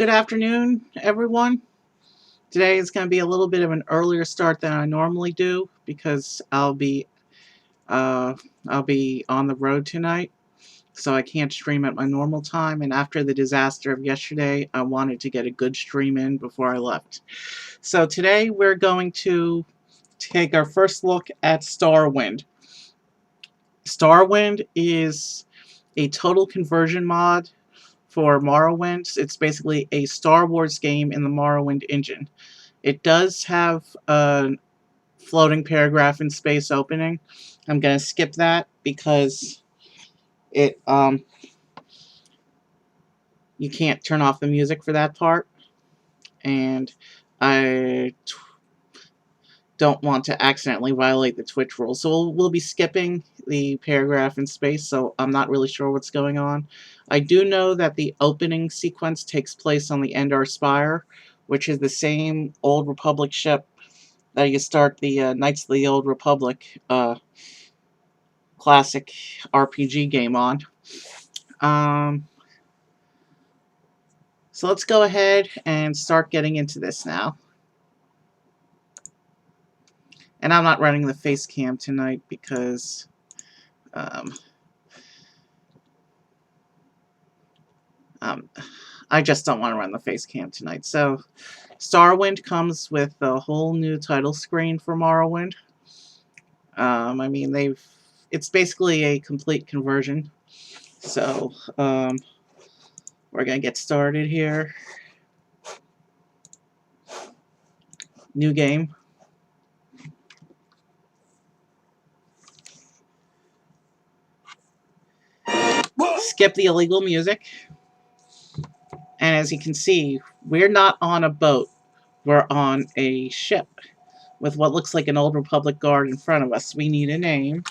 Good afternoon, everyone. Today is going to be a little bit of an earlier start than I normally do because uh, I'll be on the road tonight, so I can't stream at my normal time. And after the disaster of yesterday, I wanted to get a good stream in before I left. So today we're going to take our first look at Starwind. Starwind is a total conversion mod for Morrowind. It's basically a Star Wars game in the Morrowind engine. It does have a floating paragraph in space opening. I'm going to skip that because it you can't turn off the music for that part, and I don't want to accidentally violate the Twitch rules. So we'll be skipping the paragraph in space, so I'm not really sure what's going on. I do know that the opening sequence takes place on the Endar Spire, which is the same Old Republic ship that you start the Knights of the Old Republic classic RPG game on. Um, so let's go ahead and start getting into this now. And I'm not running the face cam tonight because um, um, I just don't want to run the face cam tonight. So Starwind comes with a whole new title screen for Morrowind. I mean, it's basically a complete conversion. So we're going to get started here. New game. Skip the illegal music. And as you can see, we're not on a boat. We're on a ship with what looks like an Old Republic guard in front of us. We need a name.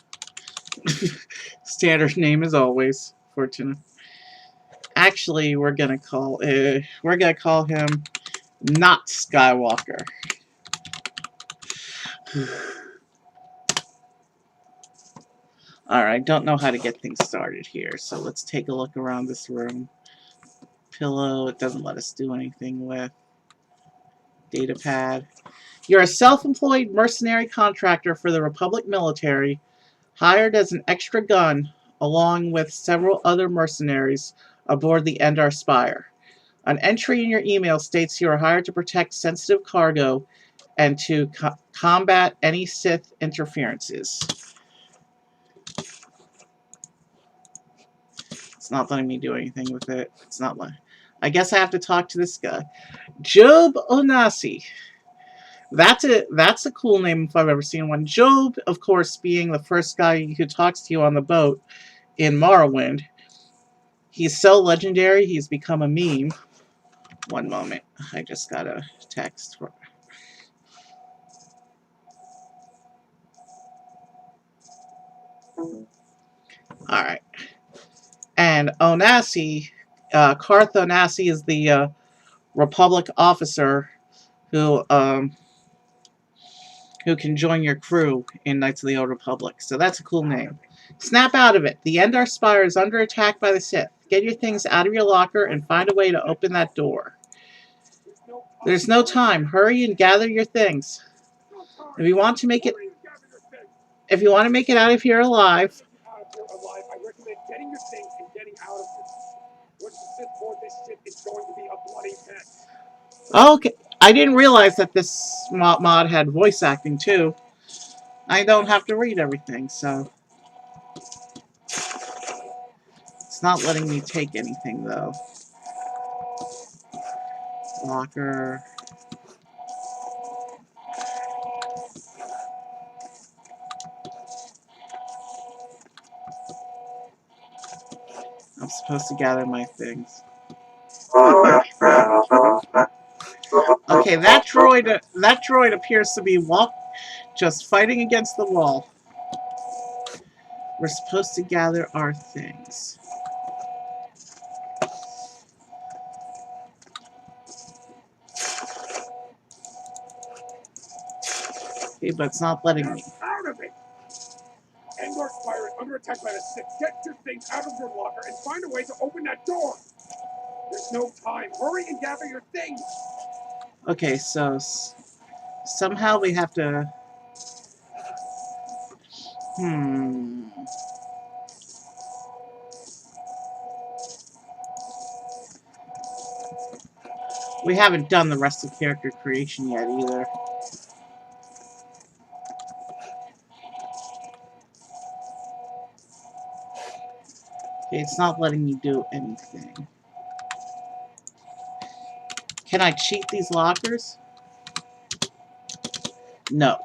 Standard name as always. Fortune. Actually, we're gonna call him not Skywalker. Alright, don't know how to get things started here, so let's take a look around this room. Pillow, it doesn't let us do anything with. Datapad. You're a self-employed mercenary contractor for the Republic military, hired as an extra gun along with several other mercenaries aboard the Endar Spire. An entry in your email states you are hired to protect sensitive cargo and to combat any Sith interferences. It's not letting me do anything with it. It's not letting. I guess I have to talk to this guy. Job Onasi. That's a cool name if I've ever seen one. Job, of course, being the first guy who talks to you on the boat in Morrowind. He's so legendary, he's become a meme. One moment. I just got a text. Alright. And Onasi, Karth Onasi is the Republic officer who can join your crew in Knights of the Old Republic. So that's a cool name. Snap out of it. The Endar Spire is under attack by the Sith. Get your things out of your locker and find a way to open that door. There's no time. Hurry and gather your things. If you want to make it out of here alive, I recommend getting your things and getting out of here. Once the Sith board this ship, it's going to be a bloody mess. okay. I didn't realize that this mod had voice acting too. I don't have to read everything, so it's not letting me take anything though. Locker. I'm supposed to gather my things. Okay, that droid appears to be just fighting against the wall. We're supposed to gather our things. Okay, but it's not letting me. Out of it! Endar Spire is under attack by the Sith. Get your things out of your locker and find a way to open that door! There's no time. Hurry and gather your things. Okay, so somehow we have to... We haven't done the rest of character creation yet either. Okay, it's not letting me do anything. Can I cheat these lockers? No.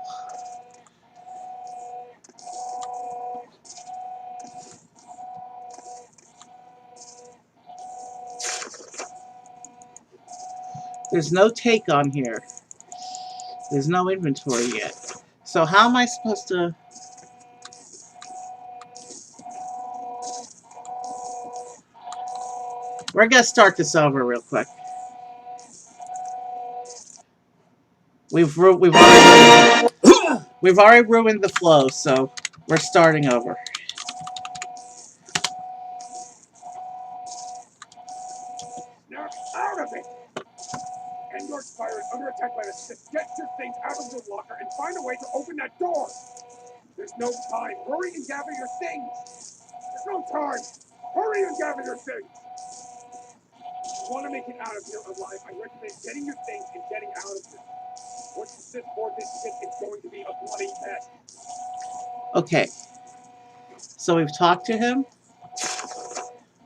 There's no take on here. There's no inventory yet. So how am I supposed to... We're gonna start this over real quick. We've already we've already ruined the flow, so we're starting over. Snap out of it. Endor's Spire is under attack by the Sith. Get your things out of the locker and find a way to open that door. There's no time. Hurry and gather your things. There's no time. Hurry and gather your things. If you want to make it out of here alive, I recommend getting your things and getting out of here. Once the Sith board this shit, it's going to be a bloody mess. Okay. So we've talked to him.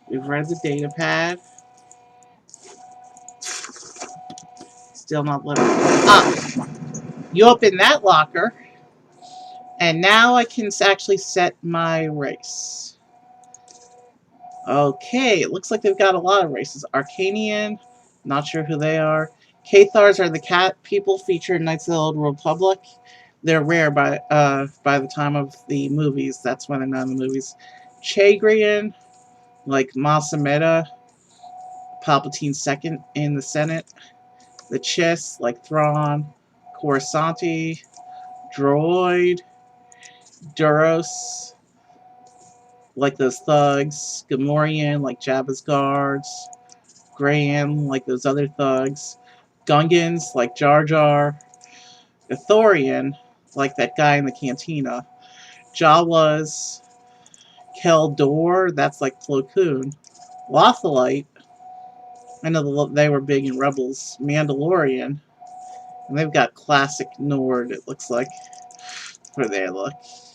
We've read the data pad. Still not letting me. Ah! You open that locker. And now I can actually set my race. Okay, it looks like they've got a lot of races. Arcanian, not sure who they are. Cathars are the cat people featured in Knights of the Old Republic. They're rare by the time of the movies. That's when they're not in the movies. Chagrian, like Masameda, Palpatine's second in the Senate. The Chiss, like Thrawn. Coruscanti, Droid, Duros, like those thugs. Gamorrean, like Jabba's guards. Graham, like those other thugs. Gungans, like Jar Jar. Ithorian, like that guy in the cantina. Jawas. Keldor, that's like Plo Koon. Lothalite, I know they were big in Rebels. Mandalorian, and they've got classic Nord, it looks like, for their look.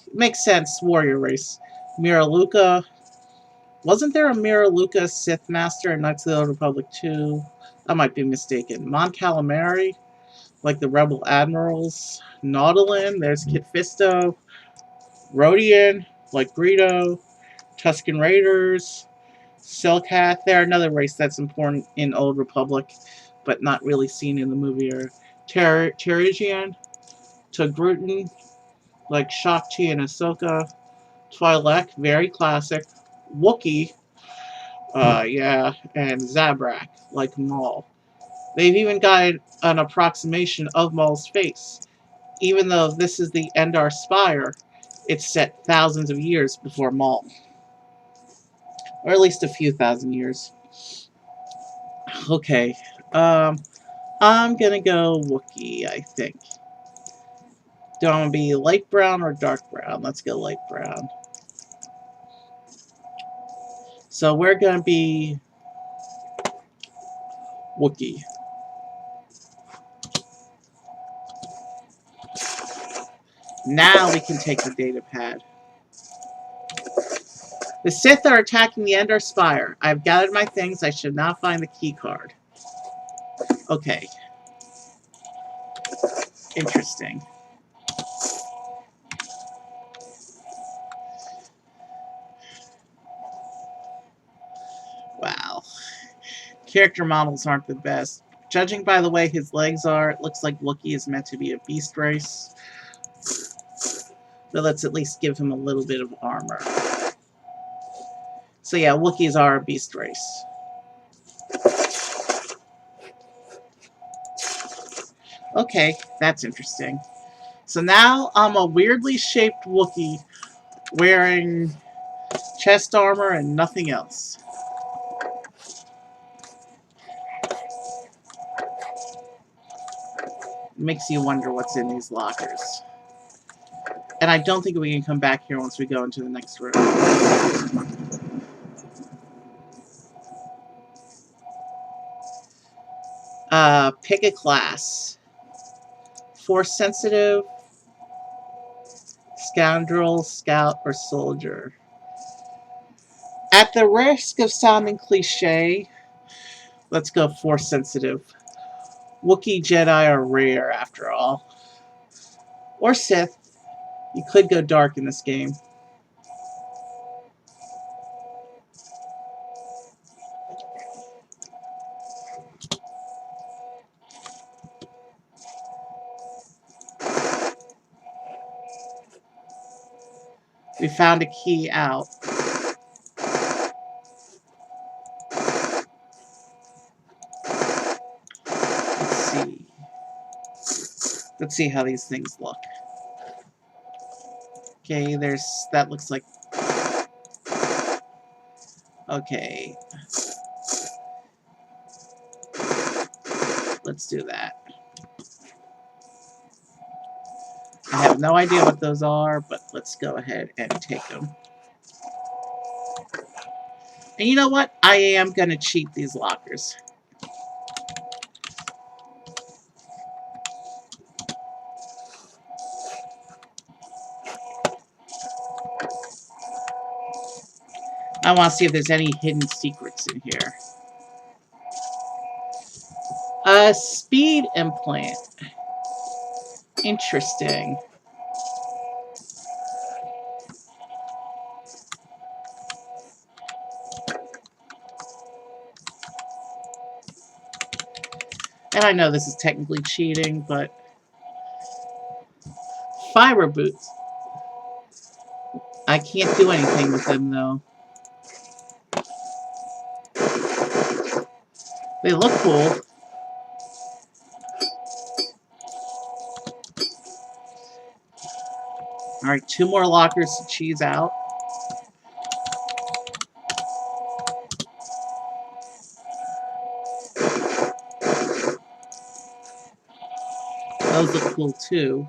It makes sense, warrior race. Miraluka. Wasn't there a Miraluka Sith Master in Knights of the Old Republic 2? I might be mistaken. Mon Calamari, like the Rebel Admirals. Nautilin, there's Kit Fisto. Rhodian, like Greedo. Tusken Raiders. Selkath, they're another race that's important in Old Republic, but not really seen in the movie. Or Terrigian. Togrutan, like Shakti and Ahsoka. Twi'lek, very classic. Wookiee, yeah, and Zabrak, like Maul. They've even got an approximation of Maul's face. Even though this is the Endar Spire, it's set thousands of years before Maul. Or at least a few thousand years. Okay, I'm gonna go Wookiee, I think. Do I want to be light brown or dark brown? Let's go light brown. So we're gonna be Wookiee. Now we can take the data pad. The Sith are attacking the Endar Spire. I've gathered my things. I should now find the key card. Okay. Interesting. Wow. Character models aren't the best. Judging by the way his legs are, it looks like Wookiee is meant to be a beast race. But let's at least give him a little bit of armor. So yeah, Wookiees are a beast race. Okay, that's interesting. So now I'm a weirdly shaped Wookiee wearing chest armor and nothing else. makes you wonder what's in these lockers. And I don't think we can come back here once we go into the next room. Pick a class. Force sensitive, scoundrel, scout, or soldier. At the risk of sounding cliche, let's go force sensitive. Wookiee Jedi are rare after all. Or Sith. You could go dark in this game. We found a key out. Let's see. Let's see how these things look. Okay, that looks like... Okay. Let's do that. I have no idea what those are, but let's go ahead and take them. And you know what? I am going to cheat these lockers. I want to see if there's any hidden secrets in here. A speed implant. Interesting. And I know this is technically cheating, but... Fiber boots. I can't do anything with them, though. They look cool. Alright, 2 more lockers to cheese out. Those look cool, too.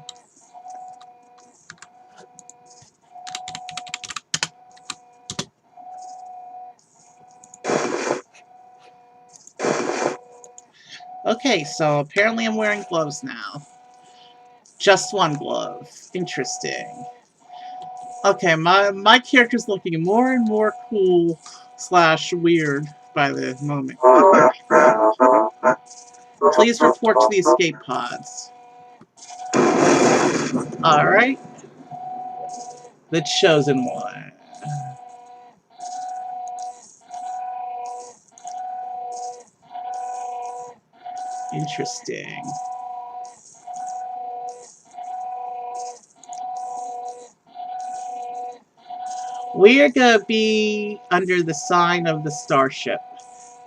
Okay, so apparently I'm wearing gloves now. Just one glove. Interesting. Okay, my character's looking more and more cool / weird by the moment. Please report to the escape pods. Alright. The chosen one. Interesting. We're going to be under the sign of the starship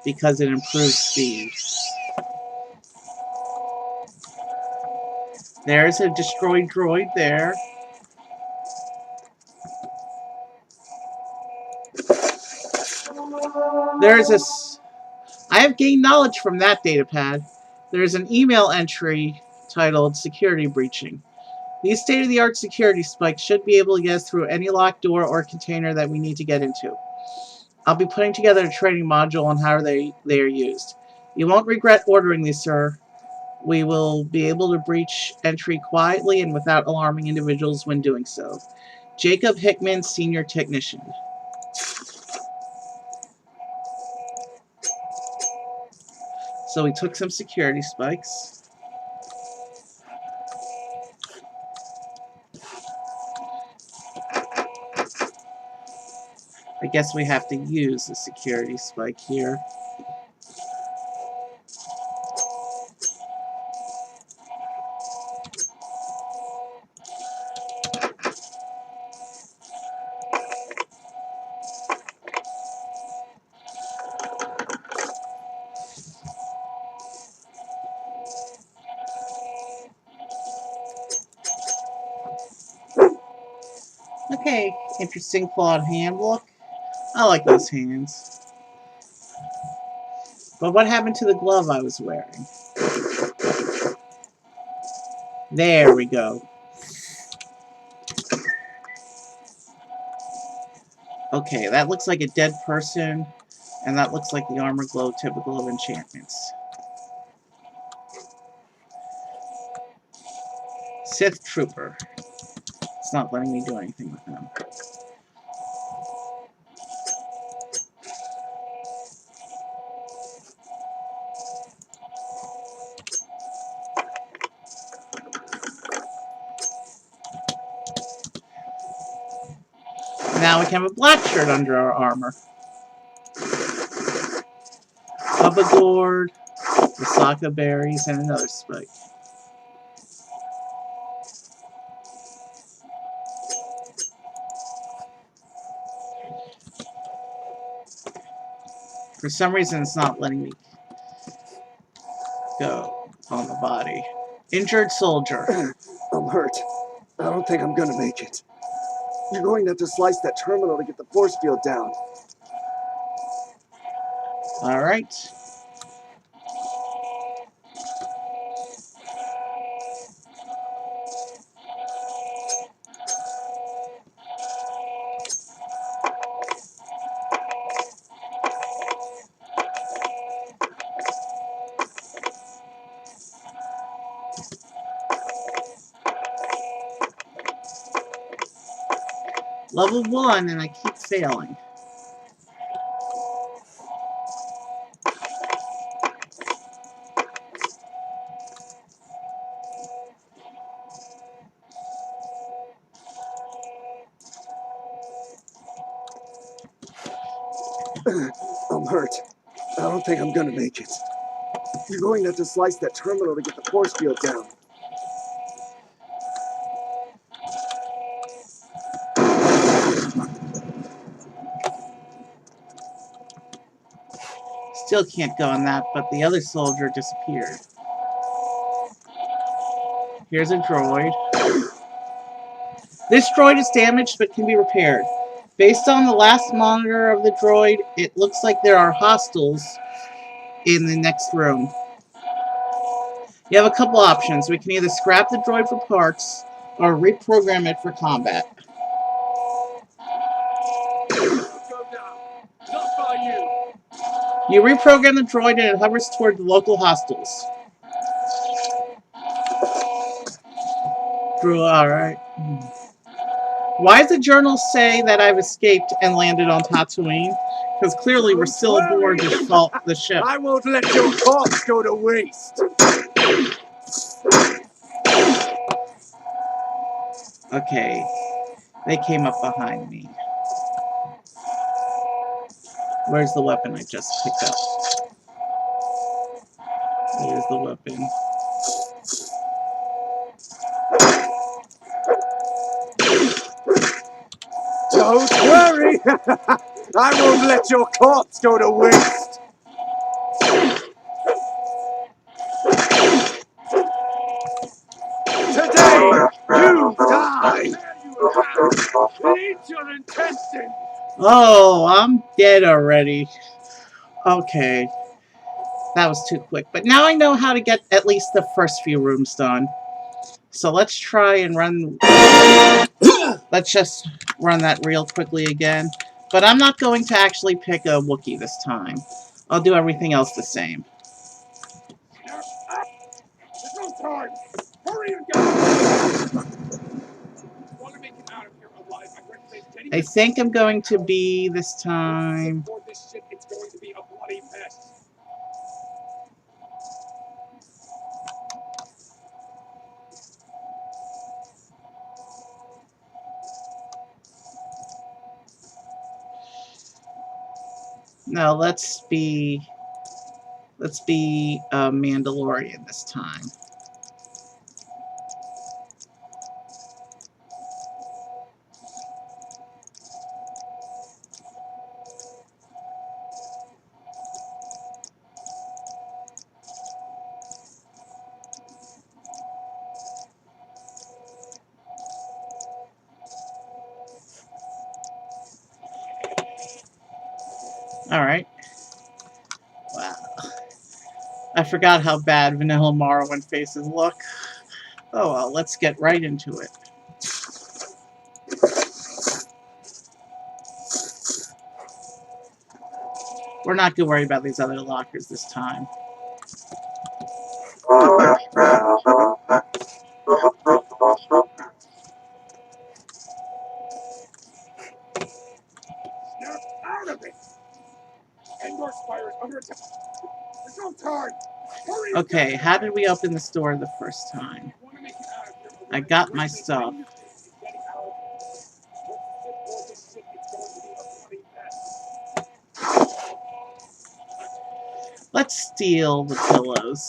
because it improves speed. There's a destroyed droid there. I have gained knowledge from that datapad. There's an email entry titled Security Breaching. These state-of-the-art security spikes should be able to get us through any locked door or container that we need to get into. I'll be putting together a training module on how they are used. You won't regret ordering these, sir. We will be able to breach entry quietly and without alarming individuals when doing so. Jacob Hickman, Senior Technician. So we took some security spikes. I guess we have to use the security spike here. Okay, interesting clawed hand look. I like those hands. But what happened to the glove I was wearing? There we go. Okay, that looks like a dead person, and that looks like the armor glow typical of enchantments. Sith Trooper. It's not letting me do anything with them. Now we can have a black shirt under our armor. Bubba Gourd, the Saka berries, and another spike. For some reason, it's not letting me go on the body. Injured soldier. I'm hurt. I don't think I'm gonna make it. You're going to have to slice that terminal to get the force field down. Alright. Level 1, and I keep failing. I'm hurt. I don't think I'm gonna make it. You're going to have to slice that terminal to get the force field down. Still can't go on that, but the other soldier disappeared. Here's a droid. This droid is damaged but can be repaired. Based on the last monitor of the droid, it looks like there are hostiles in the next room. You have a couple options. We can either scrap the droid for parts or reprogram it for combat. You reprogram the droid and it hovers toward the local hostiles. Alright. Why does the journal say that I've escaped and landed on Tatooine? Because clearly we're still aboard the ship. I won't let your corpse go to waste. Okay. They came up behind me. Where's the weapon I just picked up? There's the weapon. Don't worry! I won't let your corpse go to waste! Today, you die! Eat your intestines! Oh, I'm dead already. Okay. That was too quick. But now I know how to get at least the first few rooms done. So let's try and run... Let's just run that real quickly again. But I'm not going to actually pick a Wookiee this time. I'll do everything else the same. There's no time! Hurry and go! Want to make it out of here alive? I recommend getting I think I'm going to be this time... For this shit, it's going to be a bloody mess. No, let's be a Mandalorian this time. Alright. Wow. I forgot how bad vanilla Morrowind faces look. Oh well, let's get right into it. We're not going to worry about these other lockers this time. Snap out of it! Endor Spire is under attack. There's no time. Hurry! Okay, how did we open this door the first time? I want to make it out of here, but I when got break my this stuff. thing, it's getting out of here. Once the ship boards this shit, it's going to be a bloody mess. Let's steal the pillows.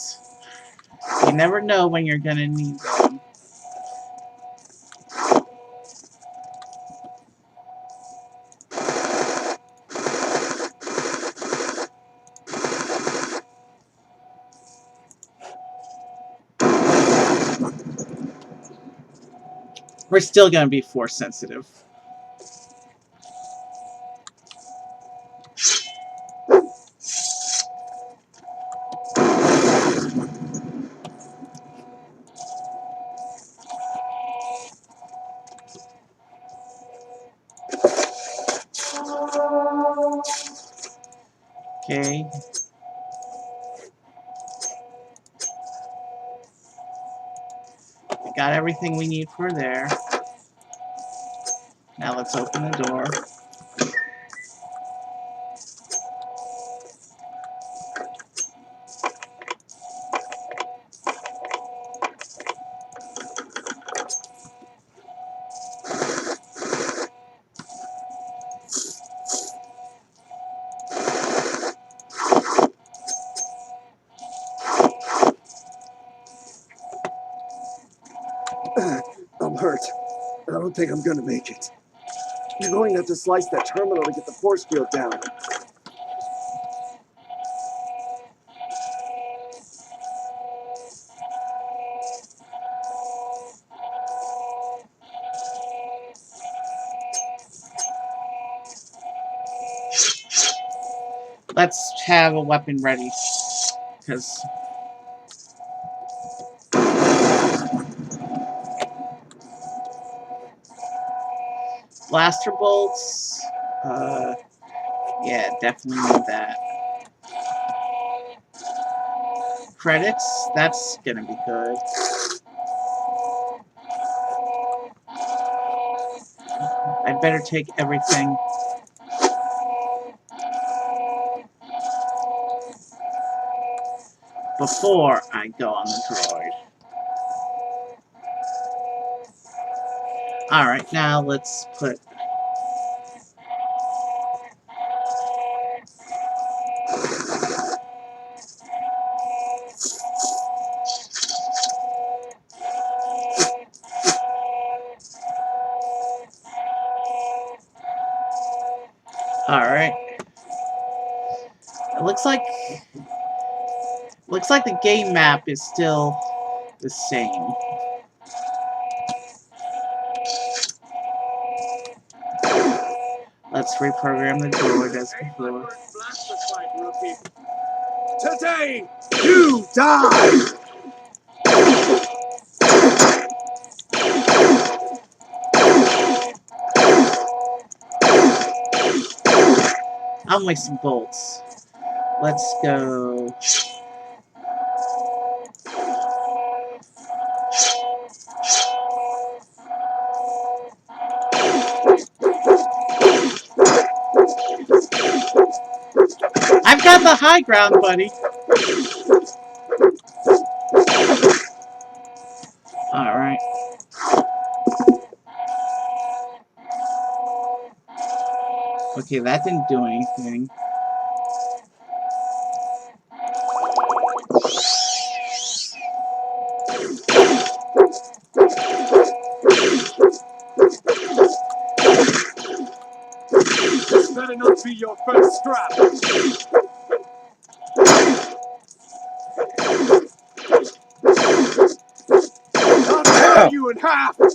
You never know when you're going to need them. We're still going to be force sensitive. Okay. We got everything we need for there. Now let's open the door. I'm hurt. I don't think I'm gonna make it. You're going to have to slice that terminal to get the force field down. Let's have a weapon ready. Because blaster bolts. Yeah, definitely need that. Credits. That's gonna be good. I'd better take everything. Before I go on the droid. Alright, now let's put... Alright. It looks like the game map is still the same. Let's reprogram the droid as before. Today, you die! I'm wasting bolts. Let's go. I've got the high ground, buddy. Alright. Okay, that didn't do anything. This better not be your first strap. I'll tear you in half and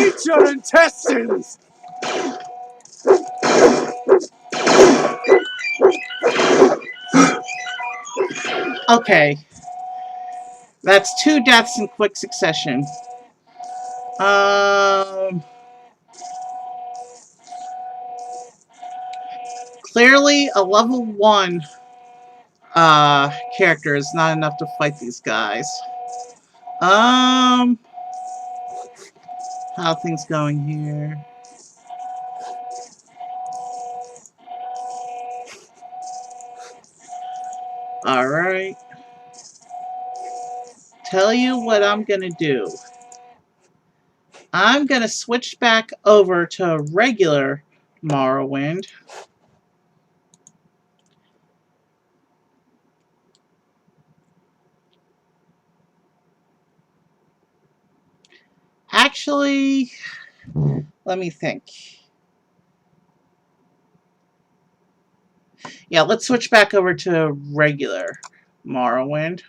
eat your intestines! Okay. That's 2 deaths in quick succession. Clearly, a level 1 character is not enough to fight these guys. How are things going here? Alright. Tell you what I'm gonna do. I'm gonna switch back over to regular Morrowind. Actually, let me think. Yeah, let's switch back over to regular Morrowind.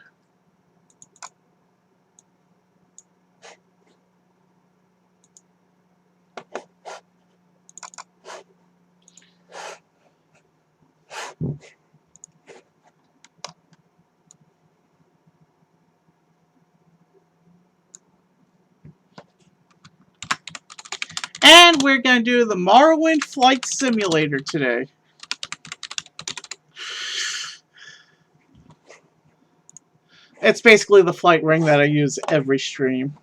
And we're going to do the Morrowind Flight Simulator today. It's basically the flight ring that I use every stream.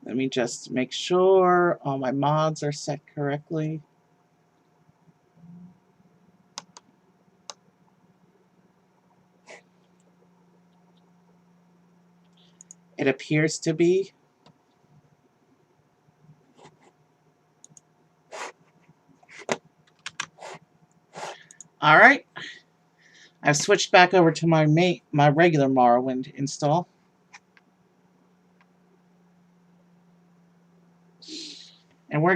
Let me just make sure all my mods are set correctly. It appears to be. Alright. I've switched back over to my regular Morrowind install. And we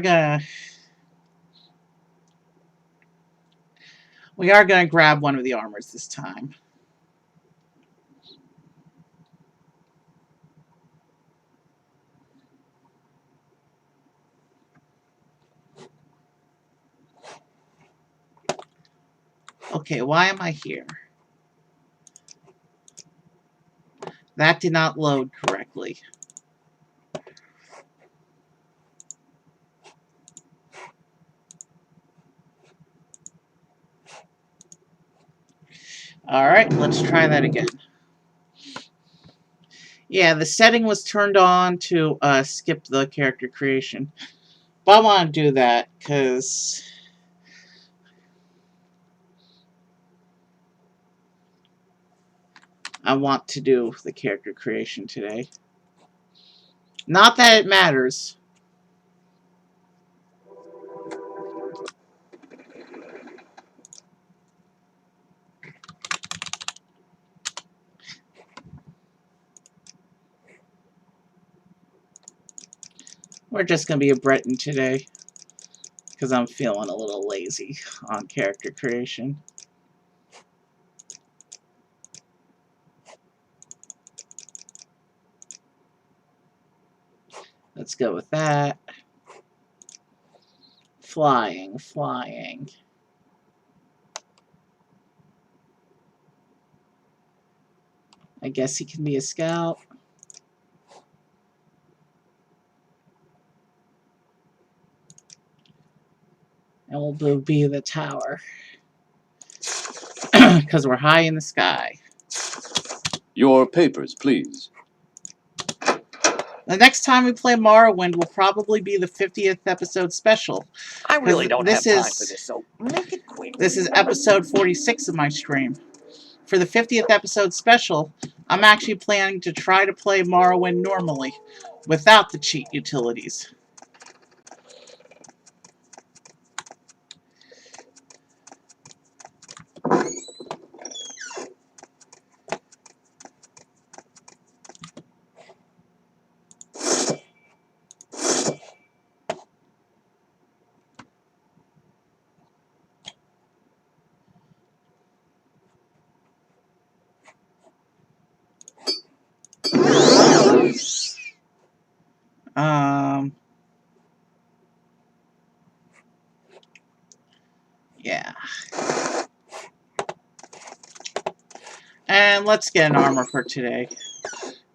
are gonna grab one of the armors this time. Okay, why am I here? That did not load correctly. Alright, let's try that again. Yeah, the setting was turned on to skip the character creation. But I want to do that because I want to do the character creation today. Not that it matters. We're just going to be a Breton today because I'm feeling a little lazy on character creation. Let's go with that. Flying, flying. I guess he can be a scout. And we'll be the tower. Because we're high in the sky. Your papers, please. The next time we play Morrowind will probably be the 50th episode special. I really don't have this time is- for this, so make it quick. This is episode 46 of my stream. For the 50th episode special, I'm actually planning to try to play Morrowind normally, without the cheat utilities. Yeah. And let's get an armor for today.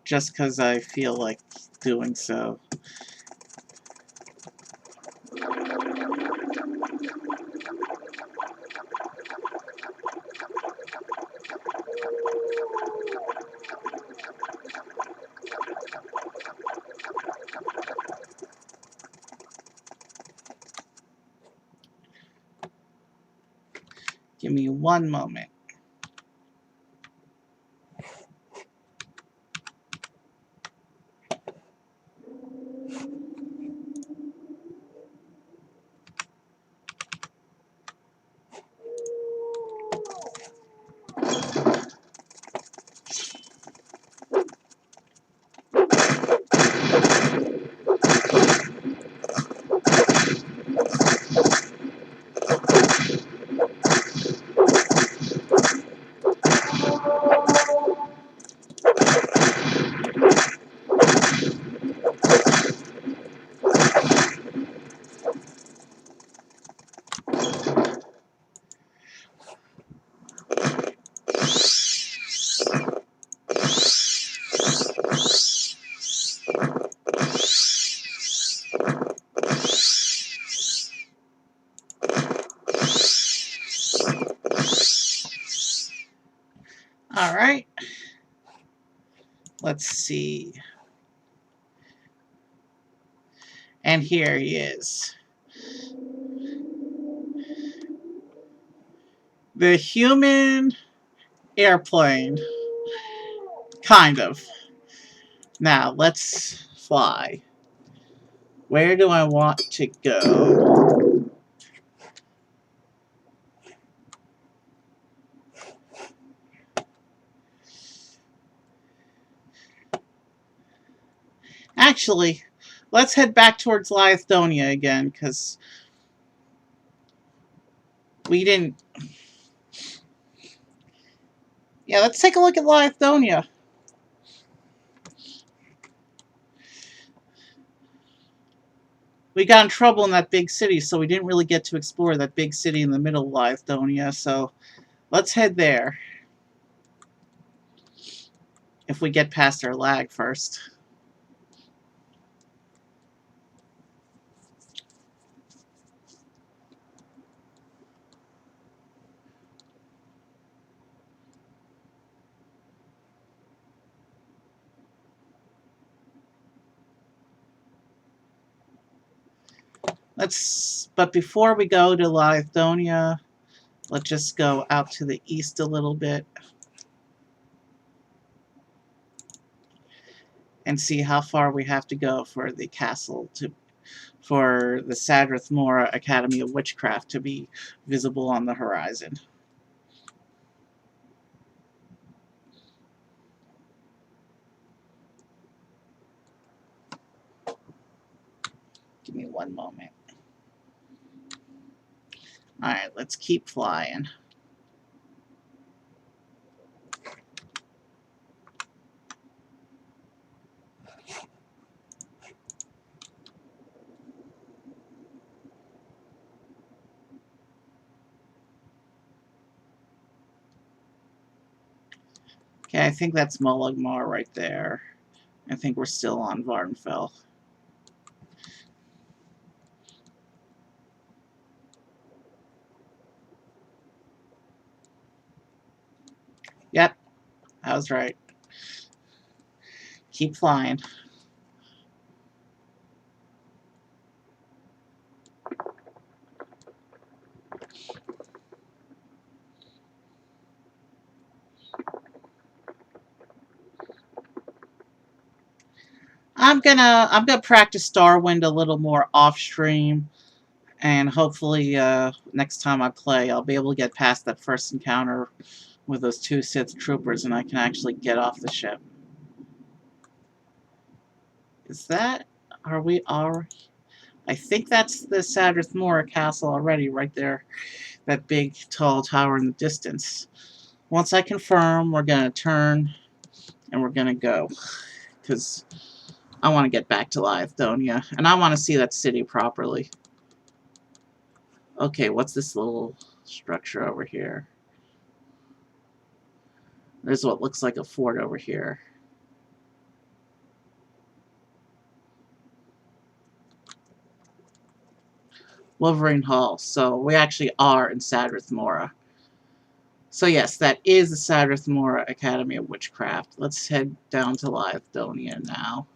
Just because I feel like doing so. Give me one moment. Alright. Let's see. And here he is. The human airplane. Kind of. Now, let's fly. Where do I want to go? Actually, let's head back towards Lyithdonea again, because we didn't... Yeah, let's take a look at Lyithdonea. We got in trouble in that big city, so we didn't really get to explore that big city in the middle of Lyithdonea, so let's head there. If we get past our lag first. But before we go to Lyithdonea, let's just go out to the east a little bit and see how far we have to go for the castle for the Sadrith Mora Academy of Witchcraft to be visible on the horizon. Give me one moment. Alright, let's keep flying. Okay, I think that's Mulligmar right there. I think we're still on Varnfell. Yep, I was right. Keep flying. I'm gonna practice Starwind a little more off stream, and hopefully next time I play I'll be able to get past that first encounter with those two Sith troopers and I can actually get off the ship. Is that... are we already... I think that's the Sadrith Mora castle already right there. That big tall tower in the distance. Once I confirm, we're gonna turn and we're gonna go. Because I want to get back to Lyithdonea, and I want to see that city properly. Okay, what's this little structure over here? There's what looks like a fort over here. Wolverine Hall. So we actually are in Sadrith Mora. So yes, that is the Sadrith Mora Academy of Witchcraft. Let's head down to Lyithdonea now.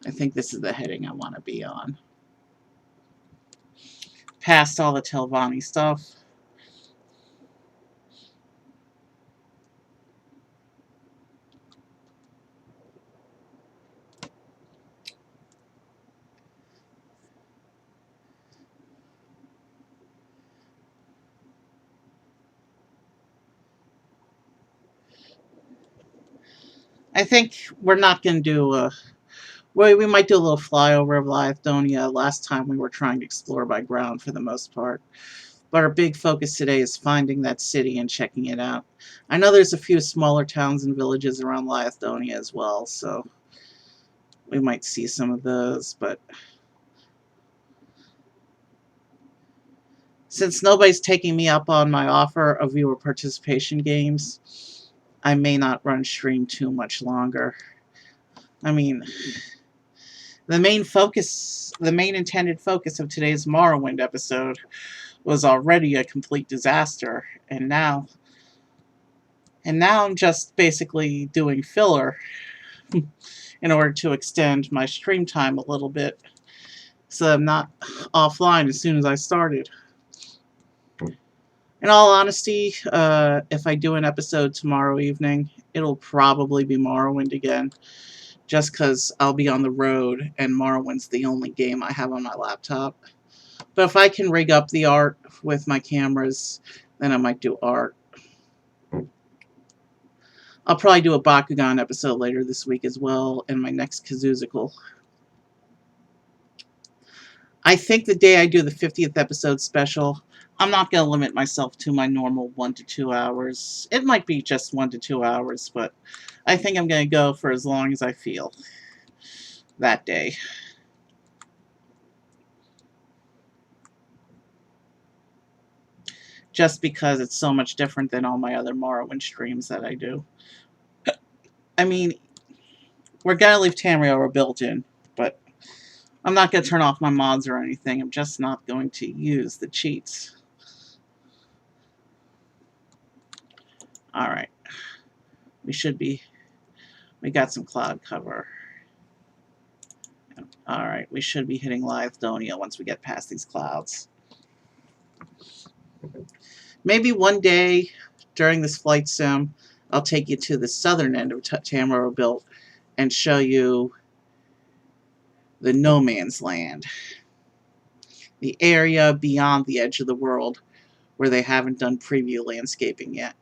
I think this is the heading I want to be on. Past all the Telvanni stuff. I think we're not going to do a... Well, we might do a little flyover of Lyithdonea. Last time we were trying to explore by ground for the most part. But our big focus today is finding that city and checking it out. I know there's a few smaller towns and villages around Lyithdonea as well, so we might see some of those, but since nobody's taking me up on my offer of viewer participation games, I may not run stream too much longer. I mean, the main intended focus of today's Morrowind episode was already a complete disaster, and now I'm just basically doing filler in order to extend my stream time a little bit so I'm not offline as soon as I started. In all honesty, if I do an episode tomorrow evening, it'll probably be Morrowind again, just because I'll be on the road and Morrowind's the only game I have on my laptop. But if I can rig up the art with my cameras, then I might do art. I'll probably do a Bakugan episode later this week as well, and my next Kazuzical. I think the day I do the 50th episode special, I'm not going to limit myself to my normal 1 to 2 hours. It might be just 1 to 2 hours, but I think I'm going to go for as long as I feel that day. Just because it's so much different than all my other Morrowind streams that I do. I mean, we're going to leave Tamriora built in, but I'm not going to turn off my mods or anything. I'm just not going to use the cheats. Alright. We got some cloud cover. Alright, we should be hitting Lyithdonea once we get past these clouds. Maybe one day during this flight sim, I'll take you to the southern end of Tamriora built and show you the no man's land. The area beyond the edge of the world where they haven't done preview landscaping yet.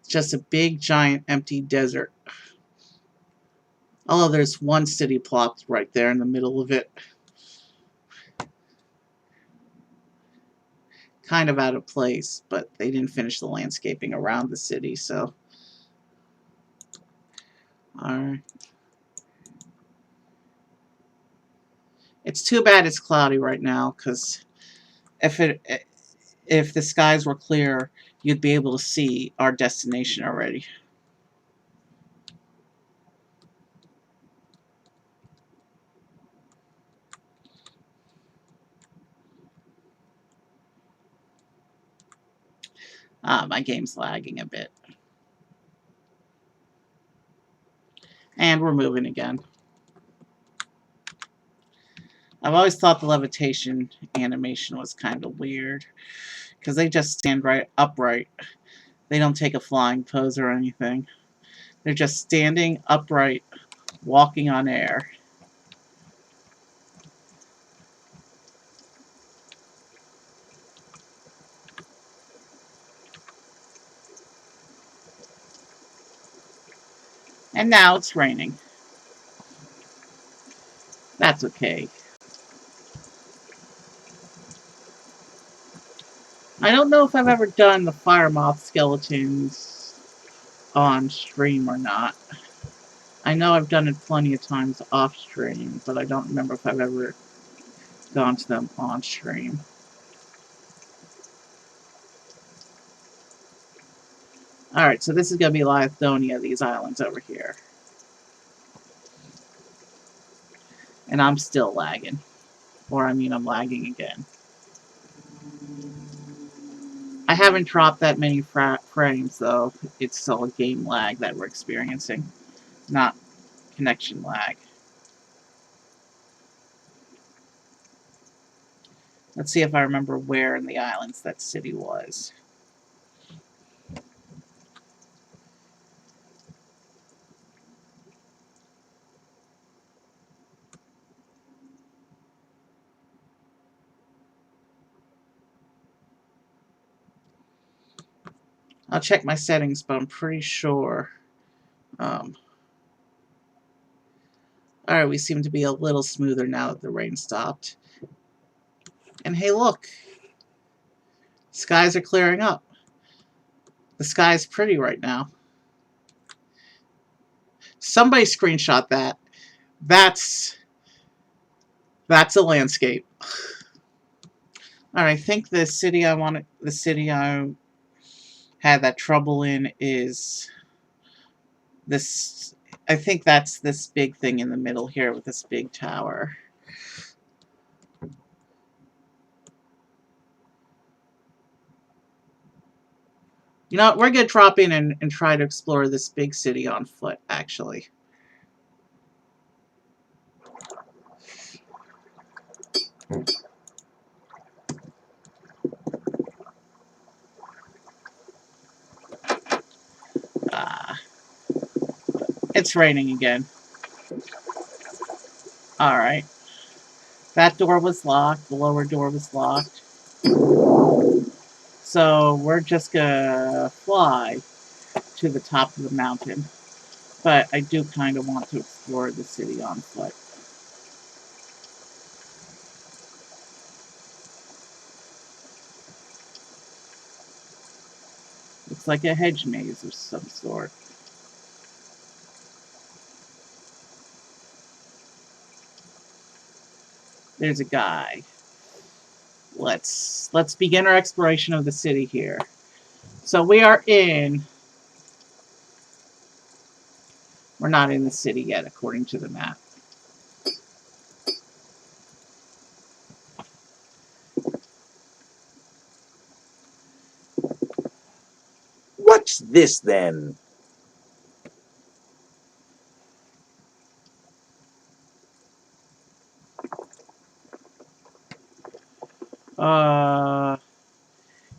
It's just a big, giant, empty desert. Although there's one city plopped right there in the middle of it. Kind of out of place, but they didn't finish the landscaping around the city, so... Alright. It's too bad it's cloudy right now, because if the skies were clear, you'd be able to see our destination already. My game's lagging a bit. And we're moving again. I've always thought the levitation animation was kind of weird, because they just stand right upright. They don't take a flying pose or anything. They're just standing upright, walking on air. And now it's raining. That's okay. I don't know if I've ever done the fire moth skeletons on stream or not. I know I've done it plenty of times off stream, but I don't remember if I've ever gone to them on stream. Alright, so this is going to be Lyithdonea, these islands over here. And I'm still lagging. Or, I mean, I'm lagging again. I haven't dropped that many frames, though. It's still a game lag that we're experiencing, not connection lag. Let's see if I remember where in the islands that city was. I'll check my settings, but I'm pretty sure. Alright, we seem to be a little smoother now that the rain stopped. And hey, look! Skies are clearing up. The sky's pretty right now. Somebody screenshot that. That's a landscape. Alright, I think the city I had that trouble in is this. I think that's this big thing in the middle here with this big tower. You know what, we're gonna drop in and try to explore this big city on foot, actually. It's raining again. Alright. That door was locked. The lower door was locked. So we're just gonna fly to the top of the mountain. But I do kind of want to explore the city on foot. Looks like a hedge maze of some sort. There's a guy. Let's begin our exploration of the city here. So we are in... We're not in the city yet, according to the map. What's this, then?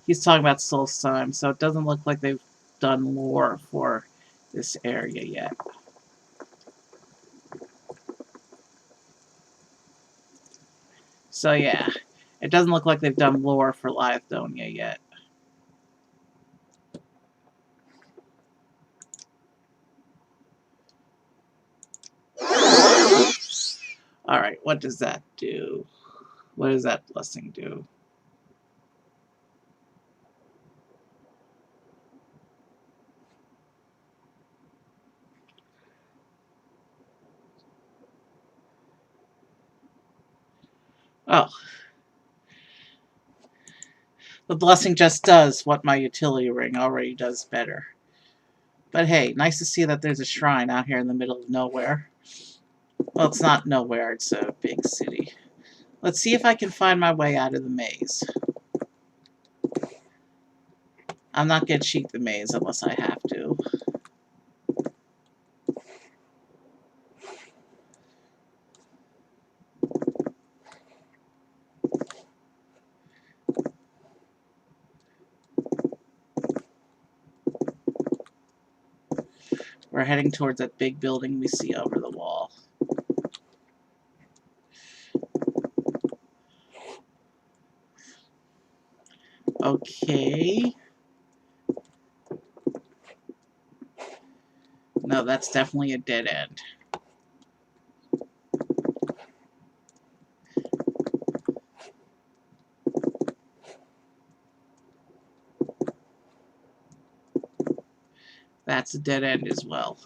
He's talking about Solstheim, so it doesn't look like they've done lore for this area yet. So yeah, it doesn't look like they've done lore for Lyithdonea yet. Alright, what does that do? What does that blessing do? Oh. The blessing just does what my utility ring already does better. But hey, nice to see that there's a shrine out here in the middle of nowhere. Well, it's not nowhere, it's a big city. Let's see if I can find my way out of the maze. I'm not going to cheat the maze unless I have to. We're heading towards that big building we see over the wall. Okay. No, that's definitely a dead end. That's a dead end as well.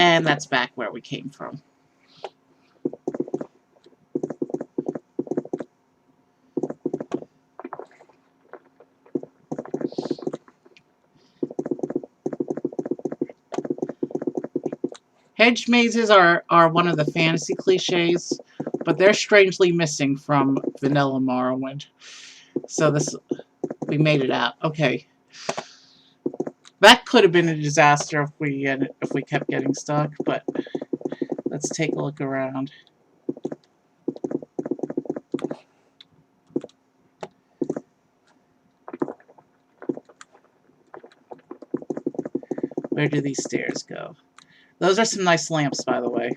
And that's back where we came from. Hedge mazes are one of the fantasy cliches, but they're strangely missing from vanilla Morrowind. So we made it out. Okay. That could have been a disaster if we kept getting stuck, but let's take a look around. Where do these stairs go? Those are some nice lamps, by the way.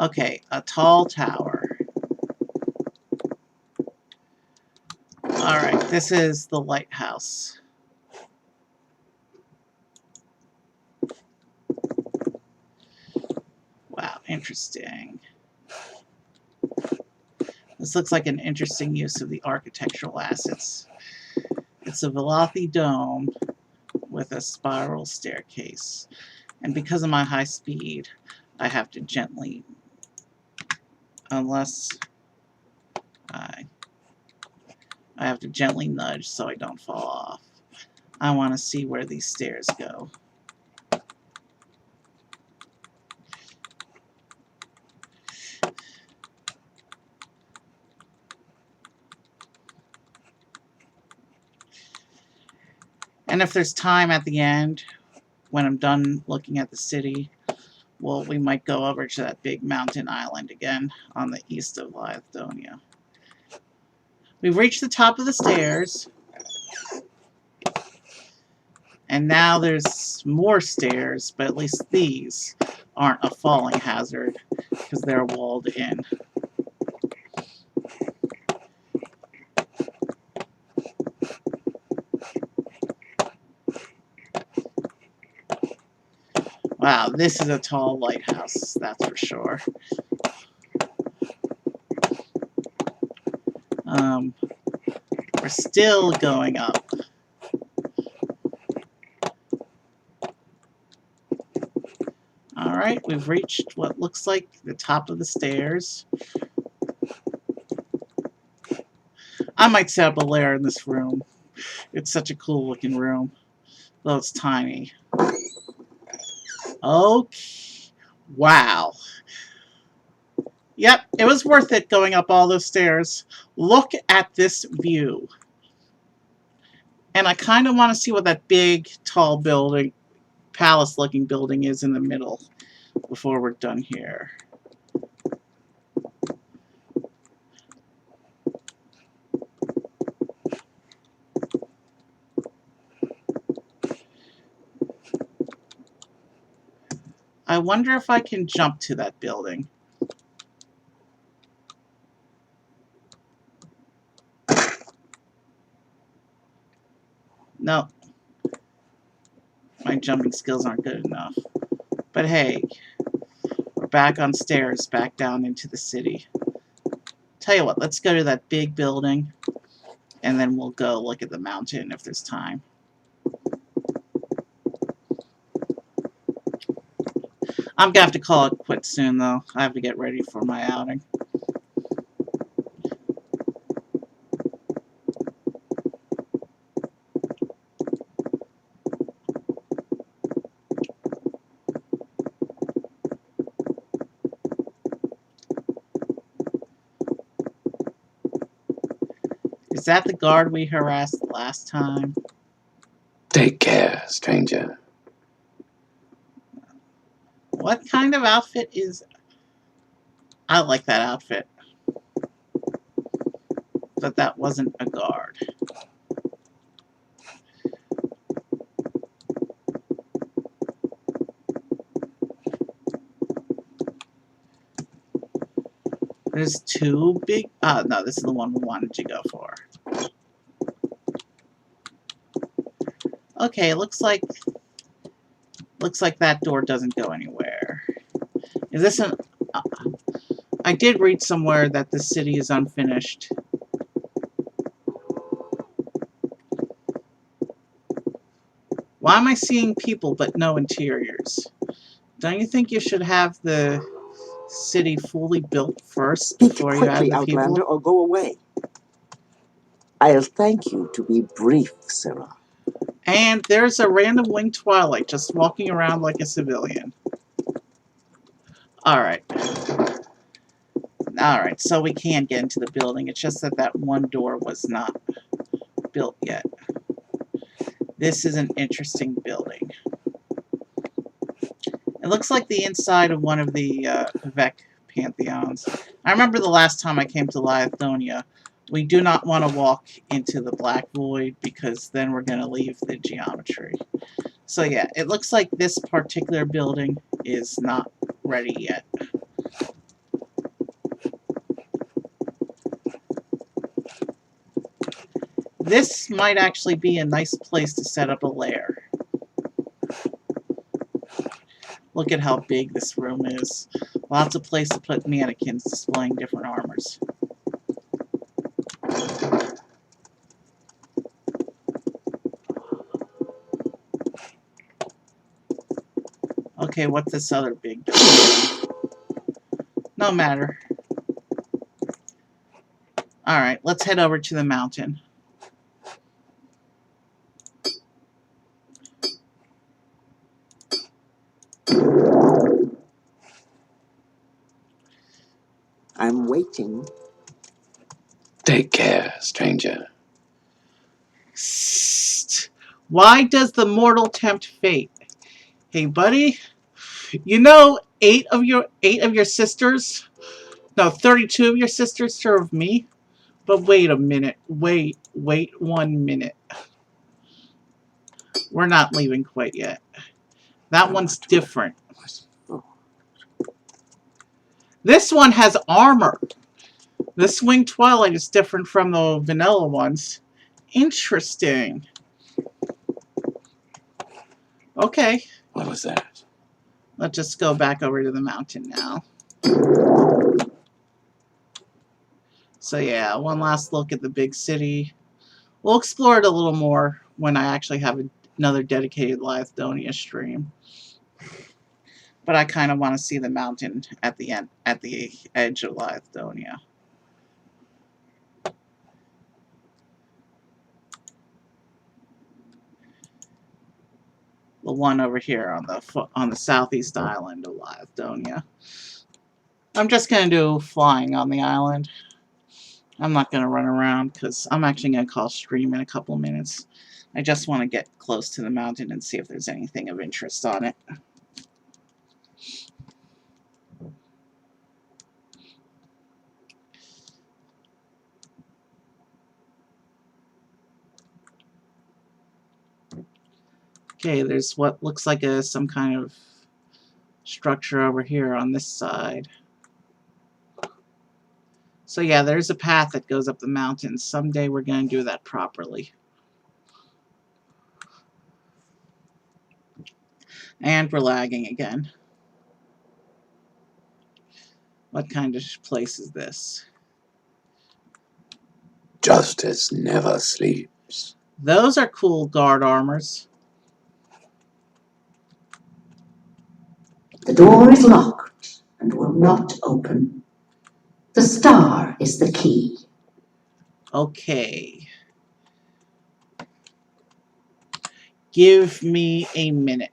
Okay, a tall tower. Alright, this is the lighthouse. Wow, interesting. This looks like an interesting use of the architectural assets. It's a Velothi dome with a spiral staircase. And because of my high speed, I have to gently, unless I have to gently nudge so I don't fall off. I want to see where these stairs go. And if there's time at the end, when I'm done looking at the city, well, we might go over to that big mountain island again on the east of Lyithdonea. We've reached the top of the stairs. And now there's more stairs, but at least these aren't a falling hazard because they're walled in. Wow, this is a tall lighthouse, that's for sure. We're still going up. Alright, we've reached what looks like the top of the stairs. I might set up a lair in this room. It's such a cool looking room, though it's tiny. Okay. Wow. Yep, it was worth it going up all those stairs. Look at this view. And I kind of want to see what that big, tall building, palace-looking building is in the middle before we're done here. I wonder if I can jump to that building. No. My jumping skills aren't good enough. But hey, we're back on stairs, back down into the city. Tell you what, let's go to that big building, and then we'll go look at the mountain if there's time. I'm gonna have to call it quits soon, though. I have to get ready for my outing. Is that the guard we harassed last time? Take care, stranger. What kind of outfit is... I like that outfit. But that wasn't a guard. There's two big... Oh, no, this is the one we wanted to go for. Okay, looks like that door doesn't go anywhere. Is this an... I did read somewhere that the city is unfinished. Why am I seeing people but no interiors? Don't you think you should have the city fully built first Speak before you add quickly, the Outlander, people? or go away. I'll thank you to be brief, Sarah. And there's a random winged Twilight just walking around like a civilian. Alright. Alright, so we can get into the building. It's just that that one door was not built yet. This is an interesting building. It looks like the inside of one of the Vec pantheons. I remember the last time I came to Lyithdonea, we do not want to walk into the Black Void because then we're going to leave the geometry. So yeah, it looks like this particular building is not ready yet. This might actually be a nice place to set up a lair. Look at how big this room is. Lots of place to put mannequins displaying different armors. Okay, what's this other big door? No matter. Alright, let's head over to the mountain. I'm waiting. Take care, stranger. Psst. Why does the mortal tempt fate? Hey, buddy, you know 8 of your sisters, no, 32 of your sisters serve me. But wait a minute. Wait 1 minute. We're not leaving quite yet. That one's different. This one has armor. This Winged Twilight is different from the vanilla ones. Interesting. Okay. What was that? Let's just go back over to the mountain now. So yeah, one last look at the big city. We'll explore it a little more when I actually have another dedicated Lyithdonea stream. But I kind of want to see the mountain at the end, at the edge of Lyithdonea. The one over here on the southeast island of Lyithdonea. I'm just gonna do flying on the island. I'm not gonna run around because I'm actually gonna call stream in a couple minutes. I just want to get close to the mountain and see if there's anything of interest on it. Okay, there's what looks like some kind of structure over here on this side. So yeah, there's a path that goes up the mountain. Someday we're going to do that properly. And we're lagging again. What kind of place is this? Justice never sleeps. Those are cool guard armors. The door is locked and will not open. The star is the key. Okay. Give me a minute.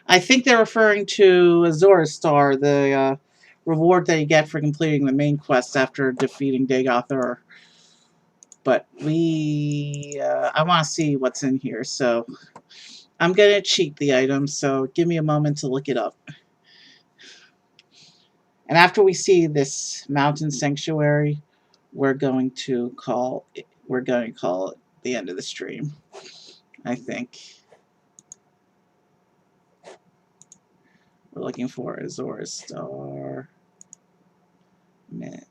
I think they're referring to Azura's Star, the reward that you get for completing the main quest after defeating Dagoth. But I want to see what's in here, so I'm going to cheat the item, so give me a moment to look it up. And after we see this mountain sanctuary, we're going to call it the end of the stream, I think. We're looking for Azura's Star. Minute.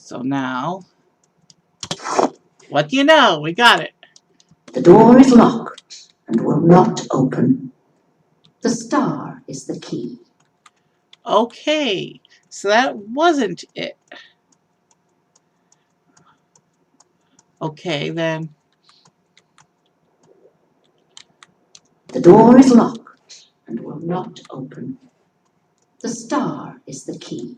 So now, what do you know? We got it. The door is locked and will not open. The star is the key. Okay, so that wasn't it. Okay, then. The door is locked and will not open. The star is the key.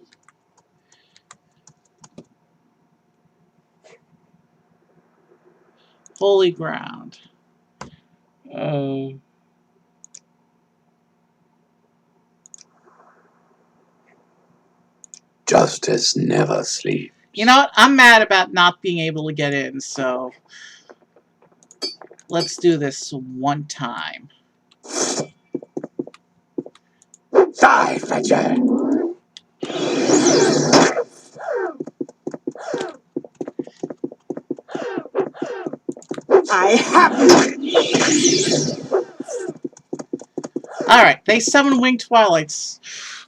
Holy ground. Justice never sleeps. You know what? I'm mad about not being able to get in, so let's do this one time. Die, Fletcher! I have you! Alright, they summon Winged Twilights,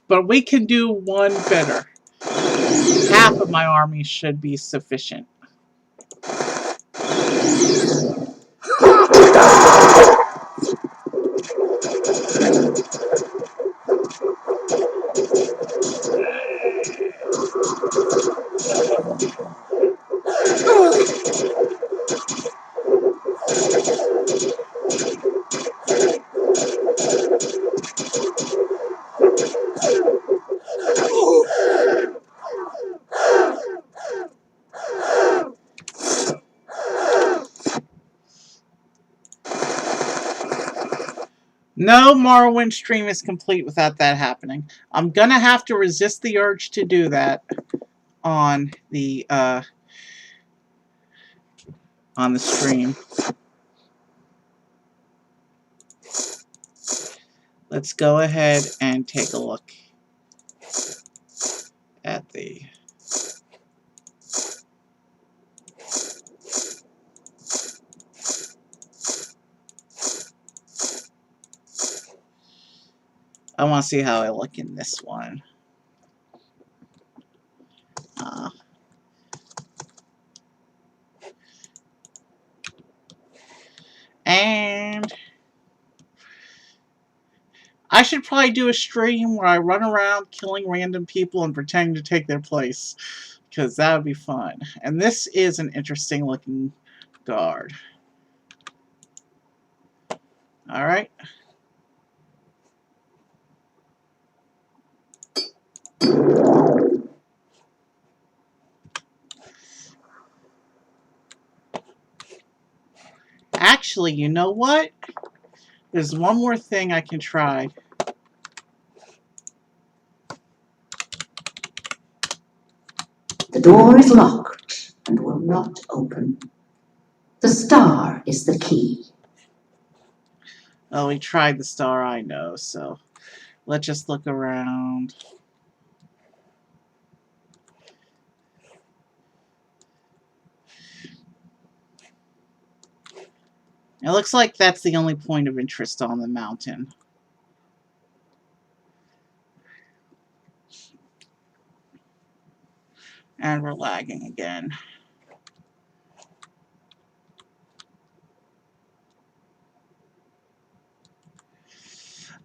but we can do one better. Half of my army should be sufficient. No Morrowind stream is complete without that happening. I'm gonna have to resist the urge to do that on the stream. Let's go ahead and take a look at the I want to see how I look in this one. And I should probably do a stream where I run around killing random people and pretending to take their place, because that would be fun. And this is an interesting looking guard. Alright. Actually, you know what? There's one more thing I can try. The door is locked and will not open. The star is the key. Oh, we tried the star, I know, so let's just look around. It looks like that's the only point of interest on the mountain. And we're lagging again.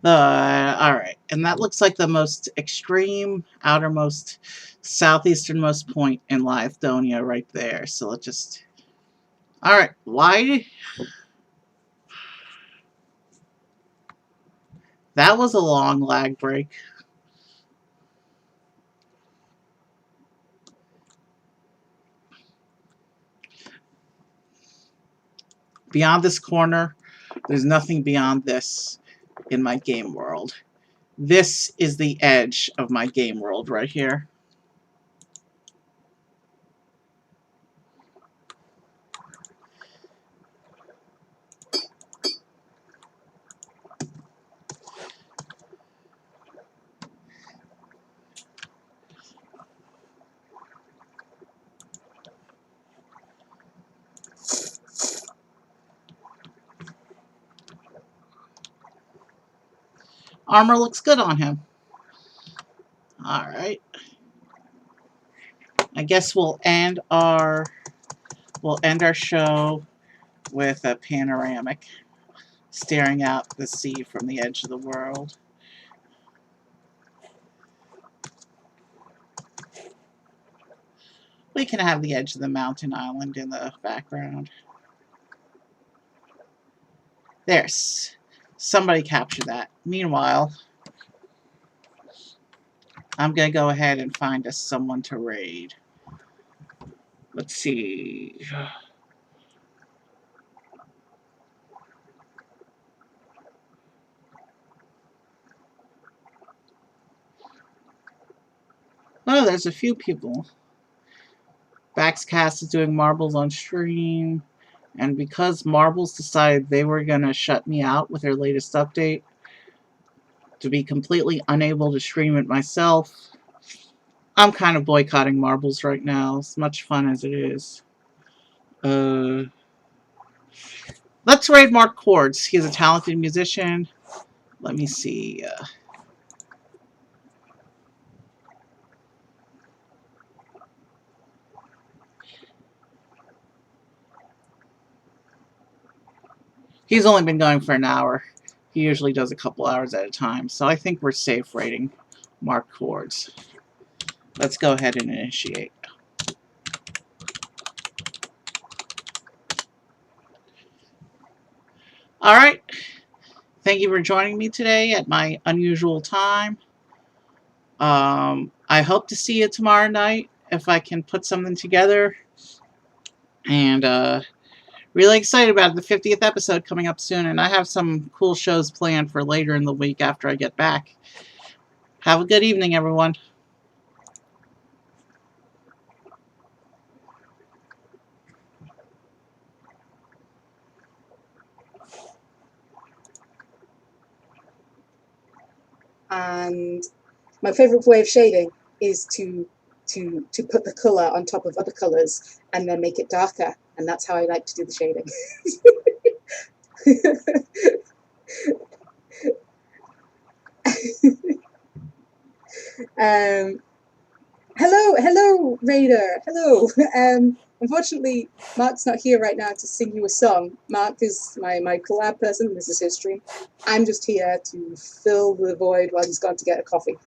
Alright, and that looks like the most extreme, outermost, southeasternmost point in Lyithdonea right there. So let's just... Alright, why... That was a long lag break. Beyond this corner, there's nothing beyond this in my game world. This is the edge of my game world right here. Armor looks good on him. Alright. I guess we'll end our show with a panoramic staring out the sea from the edge of the world. We can have the edge of the mountain island in the background. There's somebody capture that. Meanwhile, I'm going to go ahead and find us someone to raid. Let's see. Oh, there's a few people. Baxcast is doing marbles on stream. And because Marbles decided they were going to shut me out with their latest update, to be completely unable to stream it myself, I'm kind of boycotting Marbles right now, as much fun as it is. Let's raid Mark Cords. He's a talented musician. Let me see. He's only been going for an hour. He usually does a couple hours at a time, so I think we're safe raiding Mark Cords. Let's go ahead and initiate. Alright. Thank you for joining me today at my unusual time. I hope to see you tomorrow night if I can put something together. And really excited about the 50th episode coming up soon. And I have some cool shows planned for later in the week after I get back. Have a good evening, everyone. And my favorite way of shading is to put the color on top of other colors and then make it darker, and that's how I like to do the shading. Hello, Raider. Hello. Unfortunately, Mark's not here right now to sing you a song. Mark is my collab person. This is his stream. I'm just here to fill the void while he's gone to get a coffee.